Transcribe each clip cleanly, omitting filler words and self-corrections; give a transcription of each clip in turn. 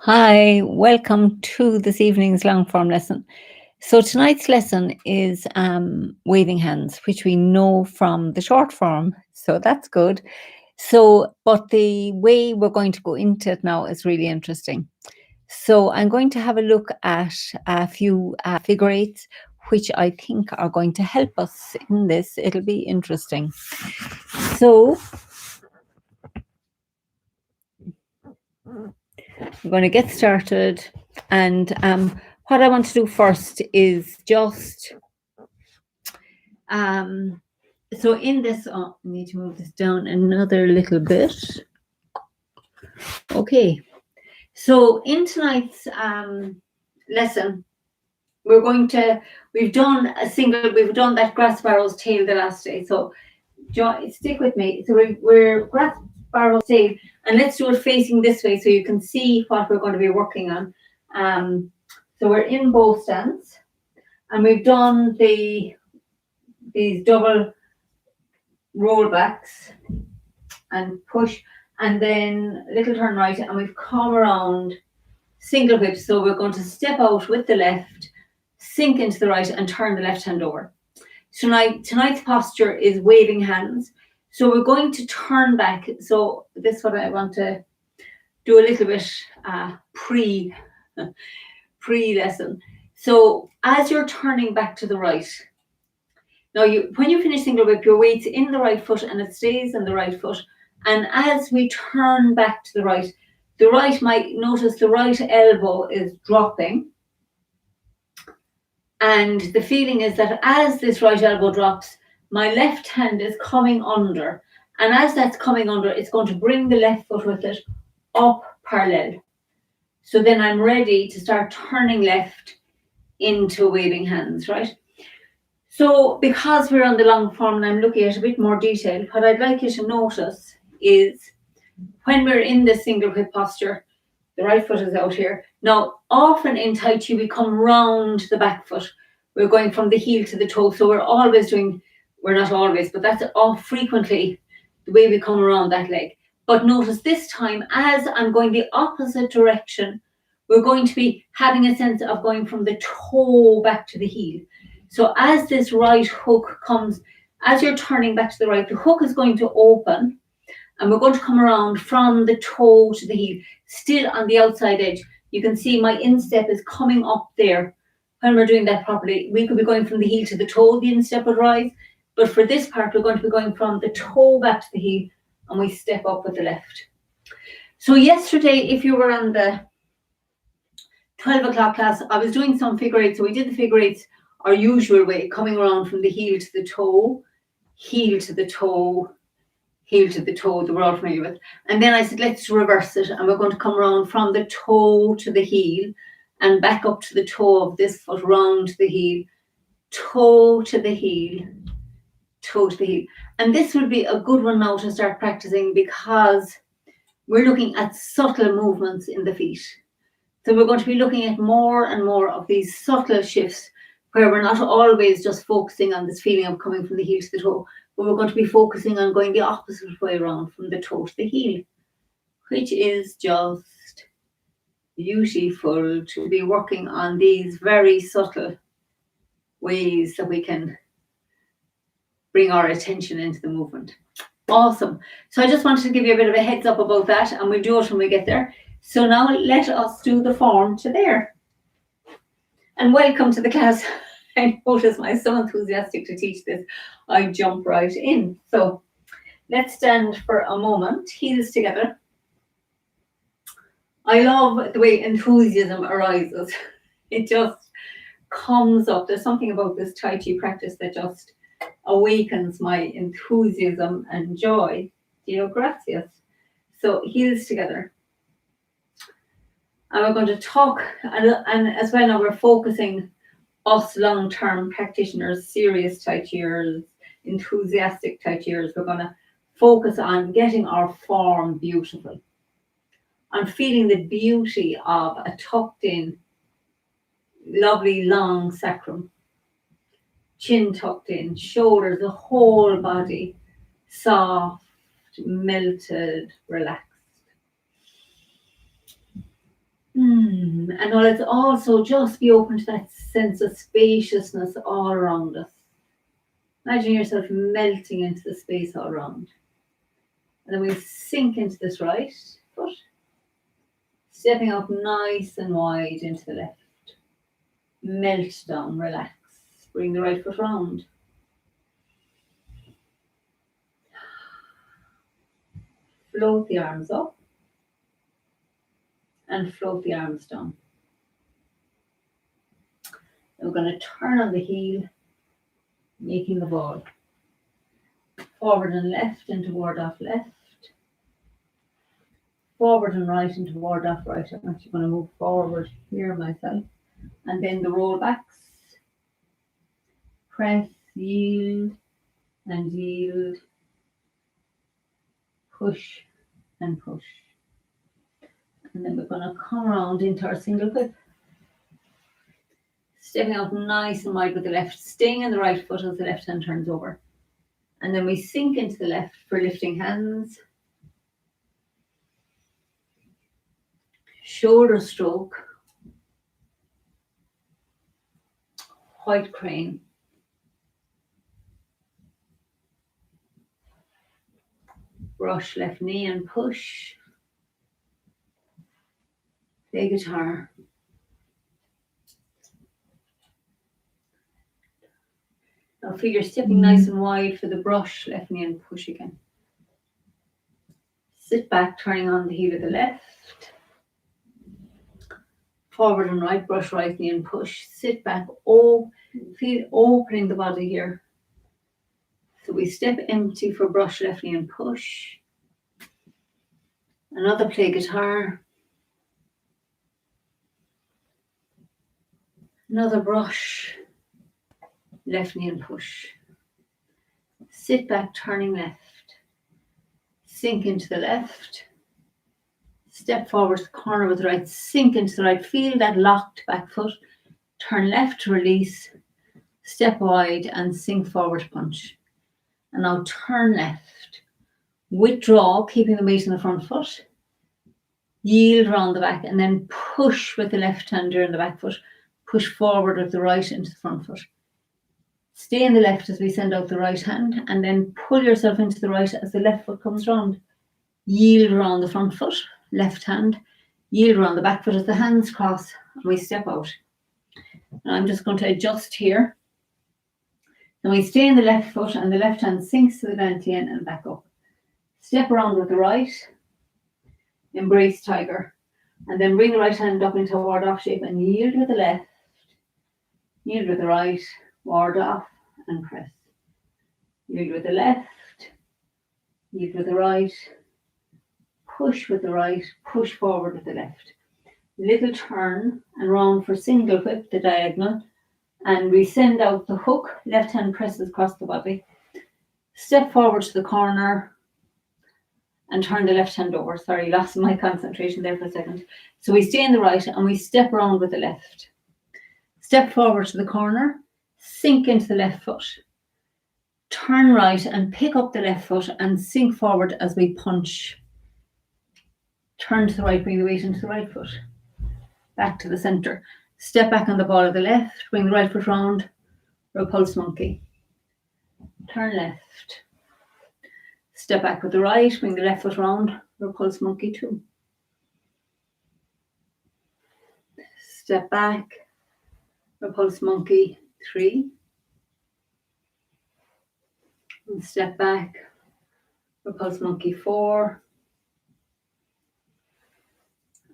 Hi, welcome to this evening's long form lesson. So, tonight's lesson is waving hands, which we know from the short form. So, that's good. So, but the way we're going to go into it now is really interesting. So, I'm going to have a look at a few figure eights, which I think are going to help us in this. It'll be interesting. So, we're going to get started. And what I want to do first is just so in this, I need to move this down another little bit. Okay, so in tonight's lesson, we've done that grass sparrow's tail the last day. So stick with me. So we're grass sparrow's tail, and let's do it facing this way so you can see what we're going to be working on. So we're in bow stance, and we've done these double rollbacks and push, and then little turn right, and we've come around single whip. So we're going to step out with the left, sink into the right, and turn the left hand over. So tonight's posture is waving hands. So we're going to turn back. So this is what I want to do a little bit pre lesson. So as you're turning back to the right, now when you finish single whip, your weight's in the right foot and it stays in the right foot. And as we turn back to the right might notice the right elbow is dropping. And the feeling is that as this right elbow drops, my left hand is coming under. And as that's coming under, it's going to bring the left foot with it up parallel. So then I'm ready to start turning left into waving hands, right? So because we're on the long form and I'm looking at a bit more detail, what I'd like you to notice is when we're in this single whip posture, the right foot is out here. Now, often in Tai Chi, we come round the back foot. We're going from the heel to the toe. So we're not always, but that's all frequently the way we come around that leg. But notice this time, as I'm going the opposite direction, we're going to be having a sense of going from the toe back to the heel. So as this right hook comes, as you're turning back to the right, the hook is going to open, and we're going to come around from the toe to the heel, still on the outside edge. You can see my instep is coming up there. When we're doing that properly, we could be going from the heel to the toe, the instep would rise. But for this part, we're going to be going from the toe back to the heel, and we step up with the left. So yesterday, if you were on the 12 o'clock class, I was doing some figure eights. So we did the figure eights our usual way, coming around from the heel to the toe, heel to the toe, heel to the toe that we're all familiar with. And then I said, let's reverse it. And we're going to come around from the toe to the heel and back up to the toe of this foot, round the heel, toe to the heel, toe to the heel. And this would be a good one now to start practicing because we're looking at subtle movements in the feet. So we're going to be looking at more and more of these subtle shifts where we're not always just focusing on this feeling of coming from the heel to the toe, but we're going to be focusing on going the opposite way around from the toe to the heel, which is just beautiful to be working on these very subtle ways that we can bring our attention into the movement. Awesome. So I just wanted to give you a bit of a heads up about that, and we'll do it when we get there. So now let us do the form to there. And welcome to the class. I notice I'm so enthusiastic to teach this, I jump right in. So let's stand for a moment, heels together. I love the way enthusiasm arises. It just comes up. There's something about this Tai Chi practice that just awakens my enthusiasm and joy. Gracias. So heels together. And we're going to talk, and as well now we're focusing us long-term practitioners, serious Tai Chiers, enthusiastic Tai Chiers, we're going to focus on getting our form beautiful. I'm feeling the beauty of a tucked in, lovely long sacrum, chin tucked in, shoulders, the whole body, soft, melted, relaxed. And let's also just be open to that sense of spaciousness all around us. Imagine yourself melting into the space all around. And then we sink into this right foot, stepping up nice and wide into the left. Melt down, relax. Bring the right foot round. Float the arms up and float the arms down. And we're going to turn on the heel, making the ball. Forward and left into ward off left. Forward and right into ward off right. I'm actually going to move forward here myself. And then the rollbacks. Press, yield, and yield. Push and push. And then we're going to come around into our single whip. Stepping out nice and wide with the left, staying in the right foot as the left hand turns over. And then we sink into the left for lifting hands. Shoulder stroke. White crane. Brush left knee and push. Play guitar. Now feel you're stepping nice and wide for the brush, left knee and push again. Sit back, turning on the heel of the left. Forward and right, brush right knee and push. Sit back, feel opening the body here. So we step empty for brush left knee and push. Another play guitar. Another brush. Left knee and push. Sit back, turning left. Sink into the left. Step forward to the corner with the right. Sink into the right. Feel that locked back foot. Turn left to release. Step wide and sink forward to punch. And now turn left. Withdraw, keeping the weight in the front foot. Yield around the back and then push with the left hand during the back foot. Push forward with the right into the front foot. Stay in the left as we send out the right hand and then pull yourself into the right as the left foot comes round. Yield around the front foot, left hand. Yield around the back foot as the hands cross and we step out. And I'm just going to adjust here. Then we stay in the left foot and the left hand sinks to the dantian and back up. Step around with the right. Embrace tiger. And then bring the right hand up into a ward off shape and yield with the left. Yield with the right. Ward off and press. Yield with the left. Yield with the right. Push with the right. Push forward with the left. Little turn and round for single whip, the diagonal. And we send out the hook. Left hand presses across the body. Step forward to the corner. And turn the left hand over. Sorry, lost my concentration there for a second. So we stay in the right and we step around with the left. Step forward to the corner. Sink into the left foot. Turn right and pick up the left foot and sink forward as we punch. Turn to the right, bring the weight into the right foot. Back to the center. Step back on the ball of the left, bring the right foot round. Repulse monkey. Turn left. Step back with the right, bring the left foot round. Repulse monkey 2. Step back. Repulse monkey 3. And step back. Repulse monkey 4.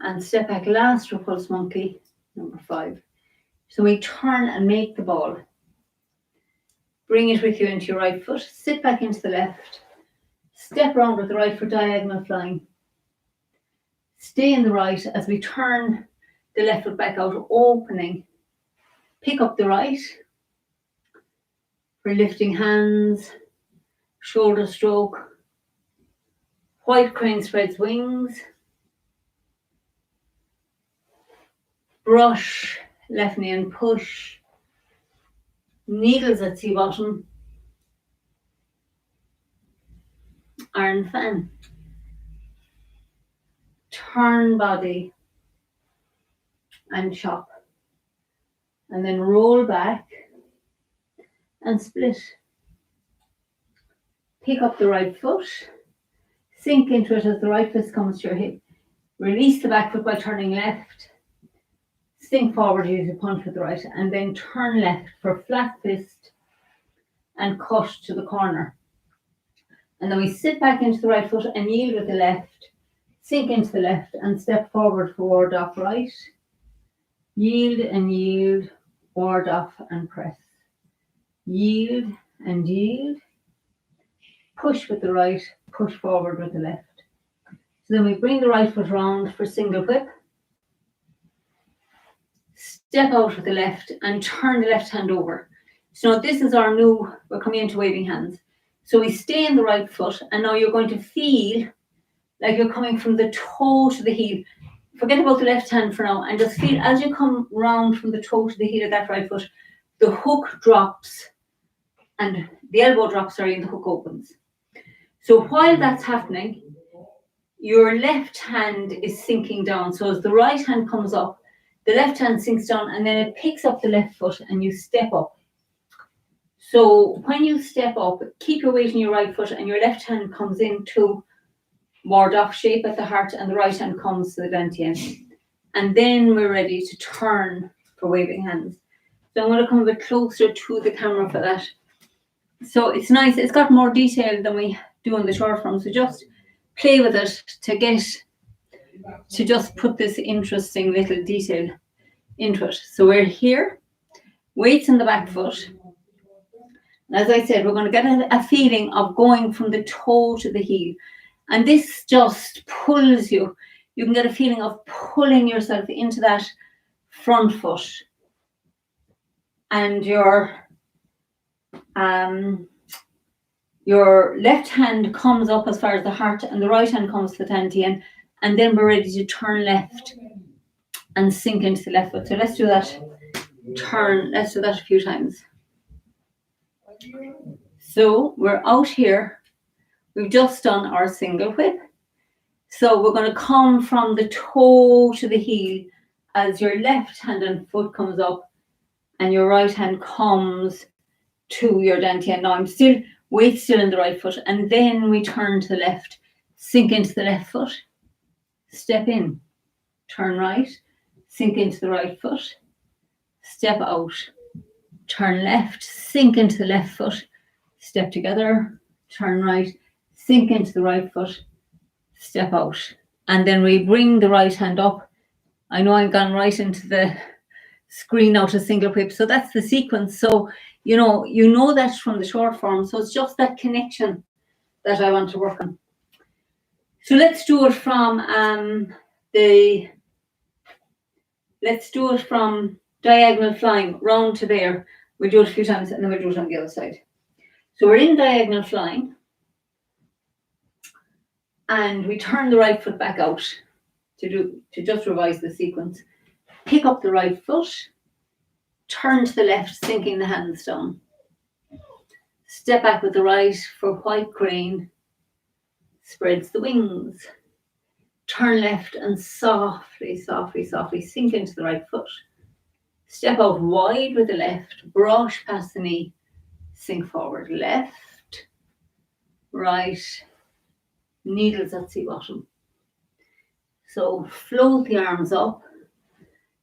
And step back last, repulse monkey number 5. So we turn and make the ball. Bring it with you into your right foot. Sit back into the left. Step round with the right foot diagonal flying. Stay in the right as we turn the left foot back out, opening. Pick up the right for lifting hands, shoulder stroke. White crane spreads wings. Brush, left knee and push. Needles at sea bottom. Iron fan. Turn body. and chop. And then roll back and split. Pick up the right foot, sink into it as the right fist comes to your hip. Release the back foot by turning left. Sink forward, use a punch with the right, and then turn left for flat fist and cut to the corner. And then we sit back into the right foot and yield with the left. Sink into the left and step forward for ward off right. Yield and yield, ward off and press. Yield and yield. Push with the right, push forward with the left. So then we bring the right foot round for single whip. Step out with the left and turn the left hand over. So now this is our new, we're coming into waving hands. So we stay in the right foot and now you're going to feel like you're coming from the toe to the heel. Forget about the left hand for now and just feel as you come round from the toe to the heel of that right foot, the hook drops and the elbow drops, and the hook opens. So while that's happening, your left hand is sinking down. So as the right hand comes up, the left hand sinks down and then it picks up the left foot and you step up. So when you step up, keep your weight in your right foot and your left hand comes into ward off shape at the heart and the right hand comes to the dantian. And then we're ready to turn for waving hands. So I'm going to come a bit closer to the camera for that. So it's nice, it's got more detail than we do in the short form. So just play with it to just put this interesting little detail into it. So we're here, weights in the back foot. And as I said, we're going to get a feeling of going from the toe to the heel. And this just pulls you. You can get a feeling of pulling yourself into that front foot. And your left hand comes up as far as the heart and the right hand comes to the dantian. And then we're ready to turn left and sink into the left foot. So let's do that. Let's do that a few times. So we're out here. We've just done our single whip. So we're going to come from the toe to the heel as your left hand and foot comes up and your right hand comes to your dantian. Now I'm still in the right foot and then we turn to the left, sink into the left foot, step in, turn right, sink into the right foot, step out, turn left, sink into the left foot, step together, turn right, sink into the right foot, step out. And then we bring the right hand up. I know I've gone right into the screen now to single whip. So that's the sequence. So, you know that from the short form. So it's just that connection that I want to work on. So let's do it from diagonal flying round to there. We'll do it a few times and then we'll do it on the other side. So we're in diagonal flying and we turn the right foot back out to just revise the sequence. Pick up the right foot, turn to the left, sinking the hands down. Step back with the right for white crane, spreads the wings. Turn left and softly, softly, softly sink into the right foot. Step out wide with the left, brush past the knee, sink forward, left, right, needles at sea bottom. So float the arms up,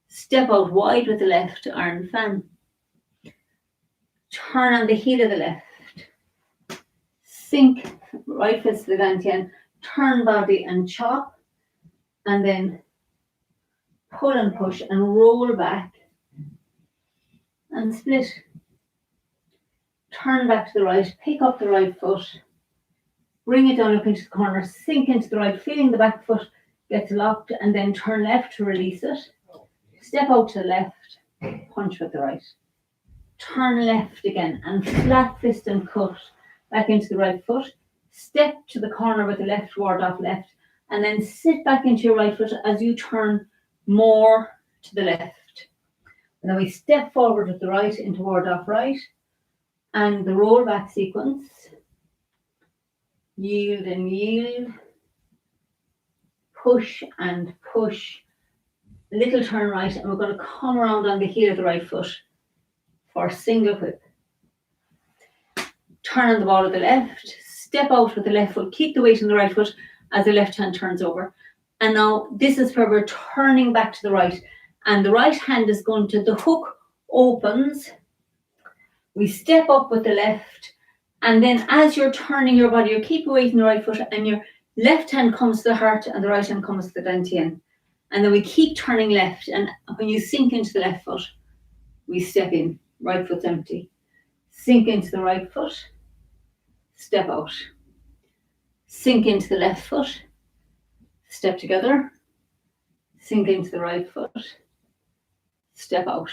step out wide with the left, iron fan. Turn on the heel of the left, sink right fist to the dantian, turn body and chop, and then pull and push and roll back and split. Turn back to the right, pick up the right foot, bring it down up into the corner, sink into the right, feeling the back foot gets locked, and then turn left to release it. Step out to the left, punch with the right. Turn left again and flat fist and cut back into the right foot. Step to the corner with the left, ward off left, and then sit back into your right foot as you turn more to the left. And then we step forward with the right into ward off right, and the roll back sequence. Yield and yield. Push and push. a little turn right, and we're going to come around on the heel of the right foot for a single whip. Turn on the ball of the left, step out with the left foot, keep the weight on the right foot as the left hand turns over. And now this is where we're turning back to the right, and the right hand is going to, the hook opens, we step up with the left, and then as you're turning your body, you keep weight in the right foot, and your left hand comes to the heart and the right hand comes to the dantian. And then we keep turning left, and when you sink into the left foot, we step in, right foot's empty. Sink into the right foot, step out. Sink into the left foot, step together. Sink into the right foot, step out.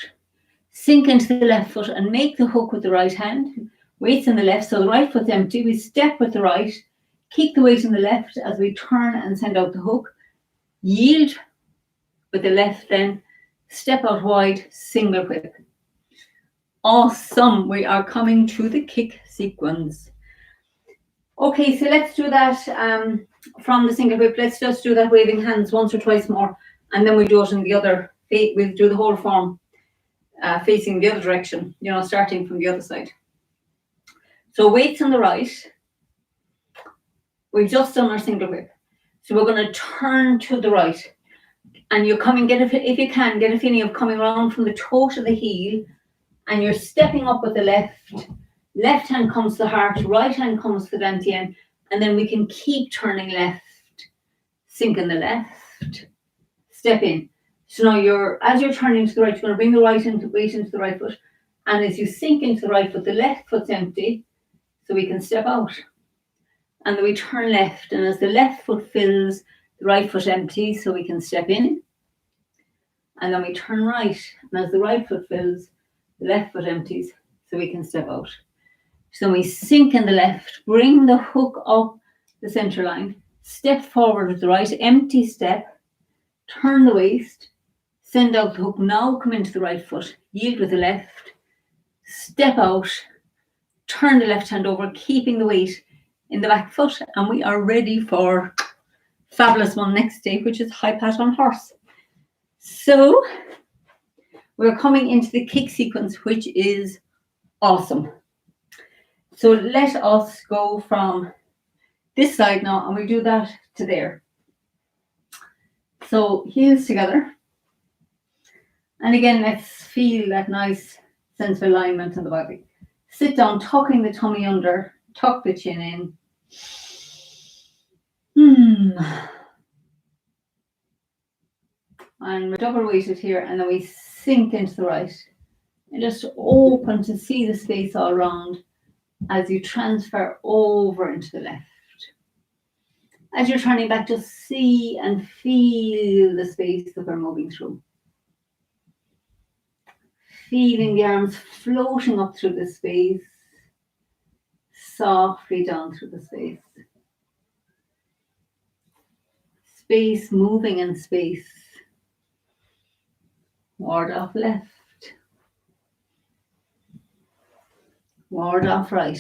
Sink into the left foot and make the hook with the right hand. Weight's in the left, so the right foot's empty. We step with the right, keep the weight in the left as we turn and send out the hook. Yield with the left, then step out wide, single whip. Awesome, we are coming to the kick sequence. Okay, so let's do that from the single whip. Let's just do that waving hands once or twice more, and then we'll do it in the other, we'll do the whole form facing the other direction, you know, starting from the other side. So weights on the right, we've just done our single whip. So we're going to turn to the right, and you're coming, if you can, get a feeling of coming around from the toe to the heel, and you're stepping up with the left. Left hand comes to the heart, right hand comes to the dantian, and then we can keep turning left, sink in the left, step in. So now as you're turning to the right, you're going to bring the weight into the right foot, and as you sink into the right foot, the left foot's empty, so we can step out. And then we turn left, and as the left foot fills, the right foot empties, so we can step in. And then we turn right, and as the right foot fills, the left foot empties, so we can step out. So we sink in the left, bring the hook up the center line, step forward with the right, empty step, turn the waist, send out the hook, now come into the right foot, yield with the left, step out, turn the left hand over, keeping the weight in the back foot, and we are ready for fabulous one next day, which is high pat on horse. So we're coming into the kick sequence, which is awesome. So let us go from this side now, and we do that to there. So heels together. And again, let's feel that nice sense of alignment in the body. Sit down, tucking the tummy under, tuck the chin in. And we're double weighted here, and then we sink into the right. And just open to see the space all around as you transfer over into the left. As you're turning back, just see and feel the space that we're moving through. Feeling the arms floating up through the space, softly down through the space. Space moving in space. Ward off left. Ward off right.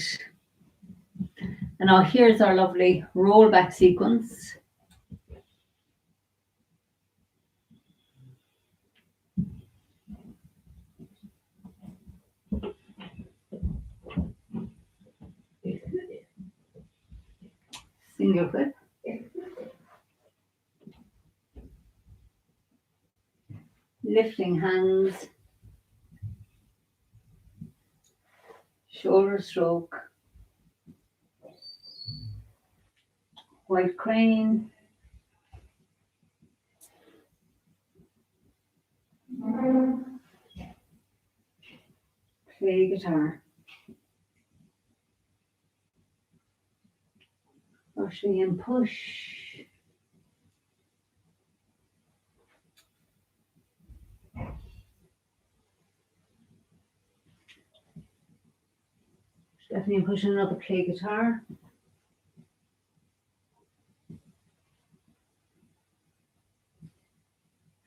And now here's our lovely roll back sequence. Single whip. Lifting hands. Shoulder stroke. White crane. Play guitar. Pushing and push. Stephanie pushing another play guitar.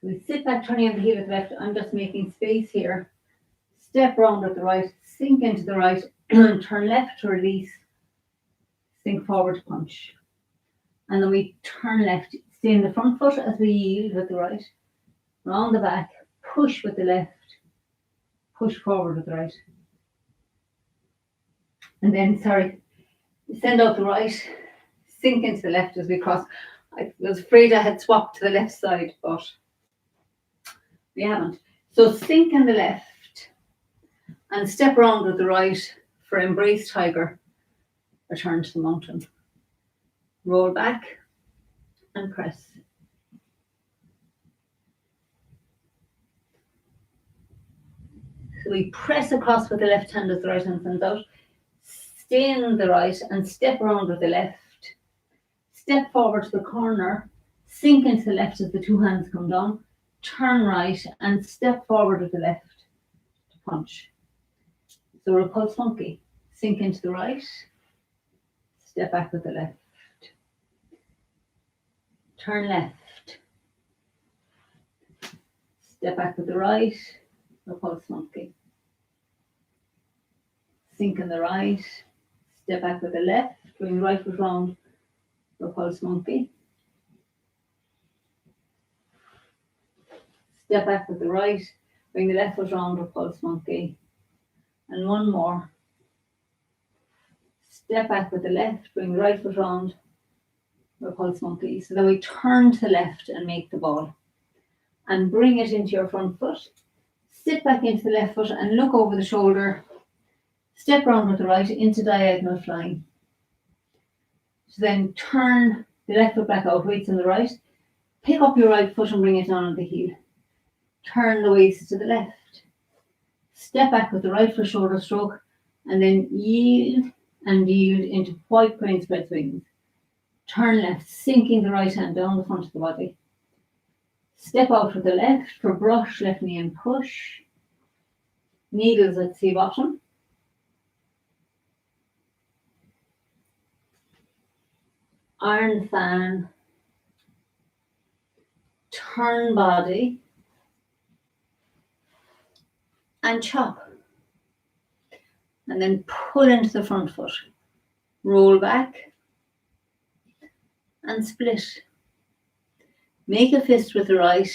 We sit back, turning on the heel at the left. I'm just making space here. Step round at the right, sink into the right, turn left to release, sink forward to punch. And then we turn left, stay in the front foot as we yield with the right. round the back, push with the left, push forward with the right. And then, send out the right, sink into the left as we cross. I was afraid I had swapped to the left side, but we haven't. So sink in the left and step around with the right for embrace tiger. Return to the mountain. Roll back and press. So we press across with the left hand as the right hand sends out. Stay in the right and step around with the left. Step forward to the corner. Sink into the left as the two hands come down. Turn right and step forward with the left to punch. So repulse funky. Sink into the right. Step back with the left. Turn left. Step back with the right. Repulse funky. Sink in the right. Step back with the left. Bring right foot round. Repulse monkey. Step back with the right. Bring the left foot round. Repulse monkey. And one more. Step back with the left. Bring the right foot round. Repulse monkey. So then we turn to the left and make the ball. And bring it into your front foot. Sit back into the left foot and look over the shoulder. Step round with the right into diagonal flying. So then turn the left foot back out, weights on the right. Pick up your right foot and bring it down on the heel. Turn the waist to the left. Step back with the right foot shoulder stroke and then yield and yield into white crane spread wings. Turn left, sinking the right hand down the front of the body. Step out with the left for brush, left knee and push. Needles at sea bottom. Iron fan. Turn body. And chop. And then pull into the front foot. Roll back. And split. Make a fist with the right.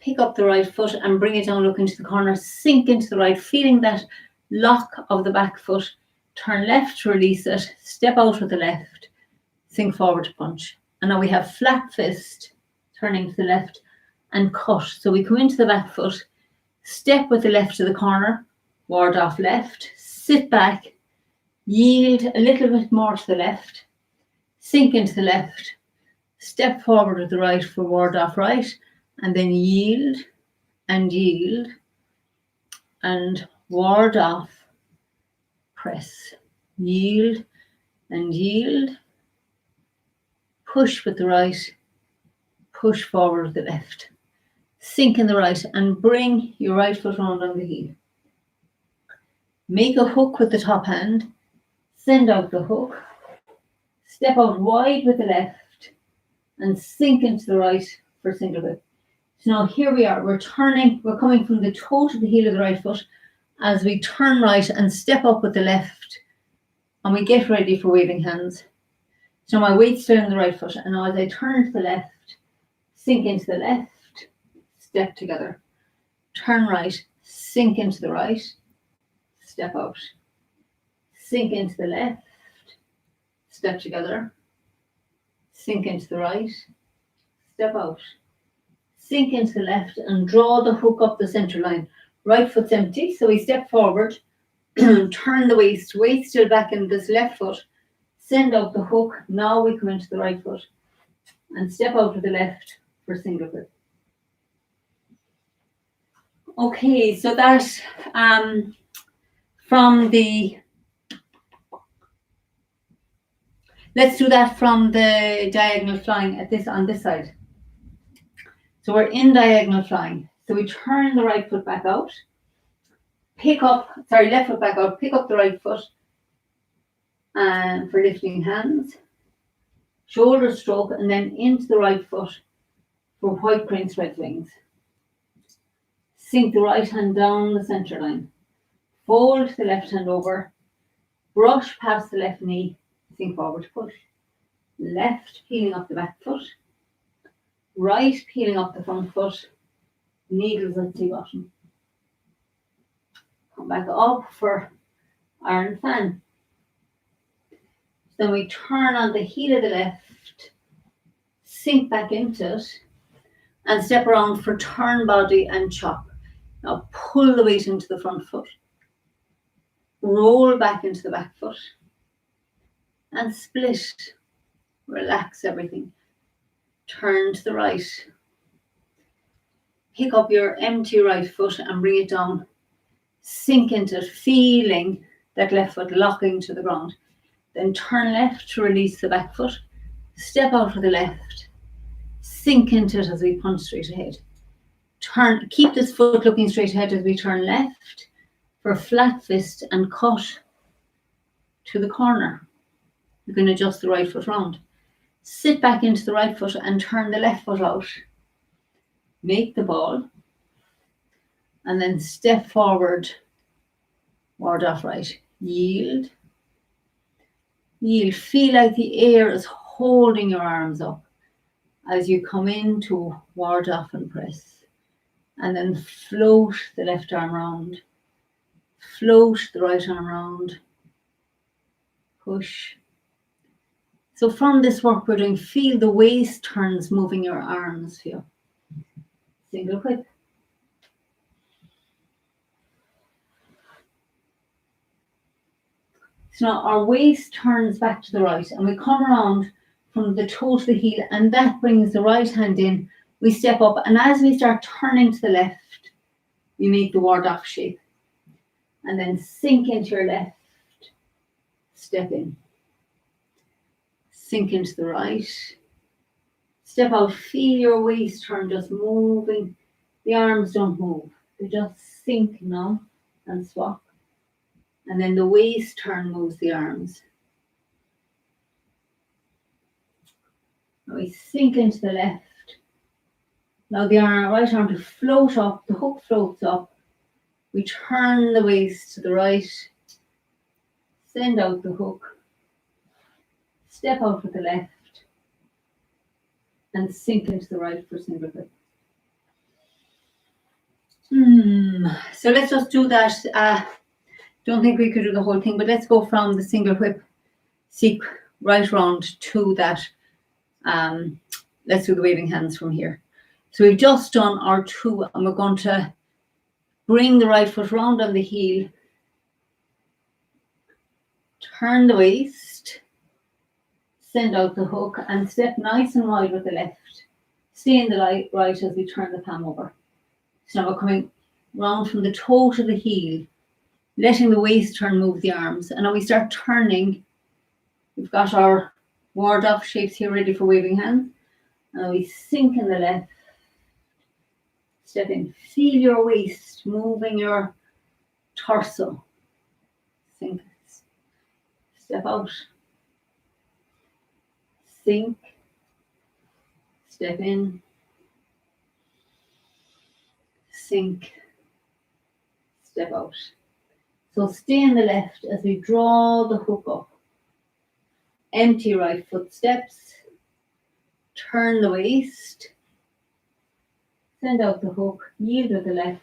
Pick up the right foot and bring it down, look into the corner. Sink into the right, feeling that lock of the back foot. Turn left to release it. Step out with the left. Sink forward to punch. And now we have flat fist, turning to the left and cut. So we come into the back foot, step with the left to the corner, ward off left, sit back, yield a little bit more to the left, sink into the left, step forward with the right for ward off right, and then yield and ward off, press, yield and yield, push with the right, push forward with the left, sink in the right and bring your right foot round on the heel. Make a hook with the top hand, send out the hook, step out wide with the left and sink into the right for single whip. So now here we are, we're coming from the toe to the heel of the right foot as we turn right and step up with the left and we get ready for waving hands. So my weight's still on the right foot and now as I turn to the left, sink into the left, step together, turn right, sink into the right, step out, sink into the left, step together, sink into the right, step out, sink into the left and draw the hook up the center line. Right foot's empty, so we step forward, turn the waist still back in this left foot, send out the hook, now we come into the right foot and step out with the left for single whip. Okay, so that let's do that from the diagonal flying on this side. So we're in diagonal flying. So we turn the right foot back out, left foot back out, pick up the right foot and for lifting hands, shoulder stroke, and then into the right foot for white crane spread wings. Sink the right hand down the center line. Fold the left hand over. Brush past the left knee. Sink forward to push. Left peeling up the back foot. Right peeling up the front foot. needles at the bottom. Come back up for iron fan. Then we turn on the heel of the left, sink back into it, and step around for turn body and chop. Now pull the weight into the front foot, roll back into the back foot, and split. Relax everything. Turn to the right. Pick up your empty right foot and bring it down. Sink into it, feeling that left foot locking to the ground. Then turn left to release the back foot. Step out with the left. Sink into it as we punch straight ahead. Keep this foot looking straight ahead as we turn left for flat fist and cut to the corner. You can adjust the right foot round. Sit back into the right foot and turn the left foot out. Make the ball. And then step forward, ward off right. Yield. Yield. Feel like the air is holding your arms up as you come into ward off and press. And then float the left arm round. Float the right arm round. Push. So from this work we're doing, feel the waist turns moving your arms here. Single whip. So now our waist turns back to the right and we come around from the toe to the heel, and that brings the right hand in. We step up, and as we start turning to the left, we make the ward off shape. And then sink into your left, step in. Sink into the right, step out, feel your waist turn just moving. The arms don't move, they just sink now and swap. And then the waist turn moves the arms. Now we sink into the left. Now the right arm to float up, the hook floats up. We turn the waist to the right, send out the hook, step out with the left, and sink into the right for single whip. So let's just do that. Don't think we could do the whole thing, but let's go from the single whip, seek right round to that. Let's do the waving hands from here. So we've just done our two, and we're going to bring the right foot round on the heel, turn the waist, send out the hook, and step nice and wide with the left. Stay in the right as we turn the palm over. So now we're coming round from the toe to the heel, letting the waist turn move the arms. And now we start turning. We've got our ward off shapes here ready for waving hands. And we sink in the left. Step in. Feel your waist moving your torso. Sink. Step out. Sink. Step in. Sink. Step out. So stay in the left as we draw the hook up. Empty right foot steps. Turn the waist. Send out the hook. Yield with the left.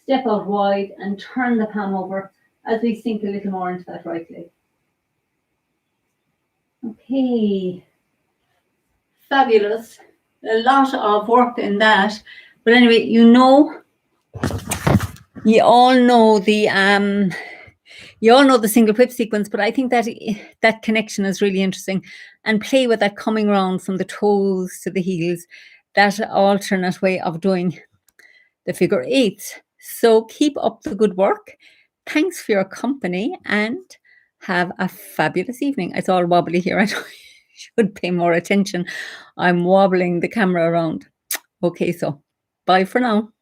Step out wide and turn the palm over as we sink a little more into that right leg. Okay. Fabulous. A lot of work in that. But anyway, you all know the single whip sequence, but I think that that connection is really interesting. And play with that coming round from the toes to the heels, that alternate way of doing the figure eights. So keep up the good work. Thanks for your company and have a fabulous evening. It's all wobbly here. I should pay more attention. I'm wobbling the camera around. Okay, so bye for now.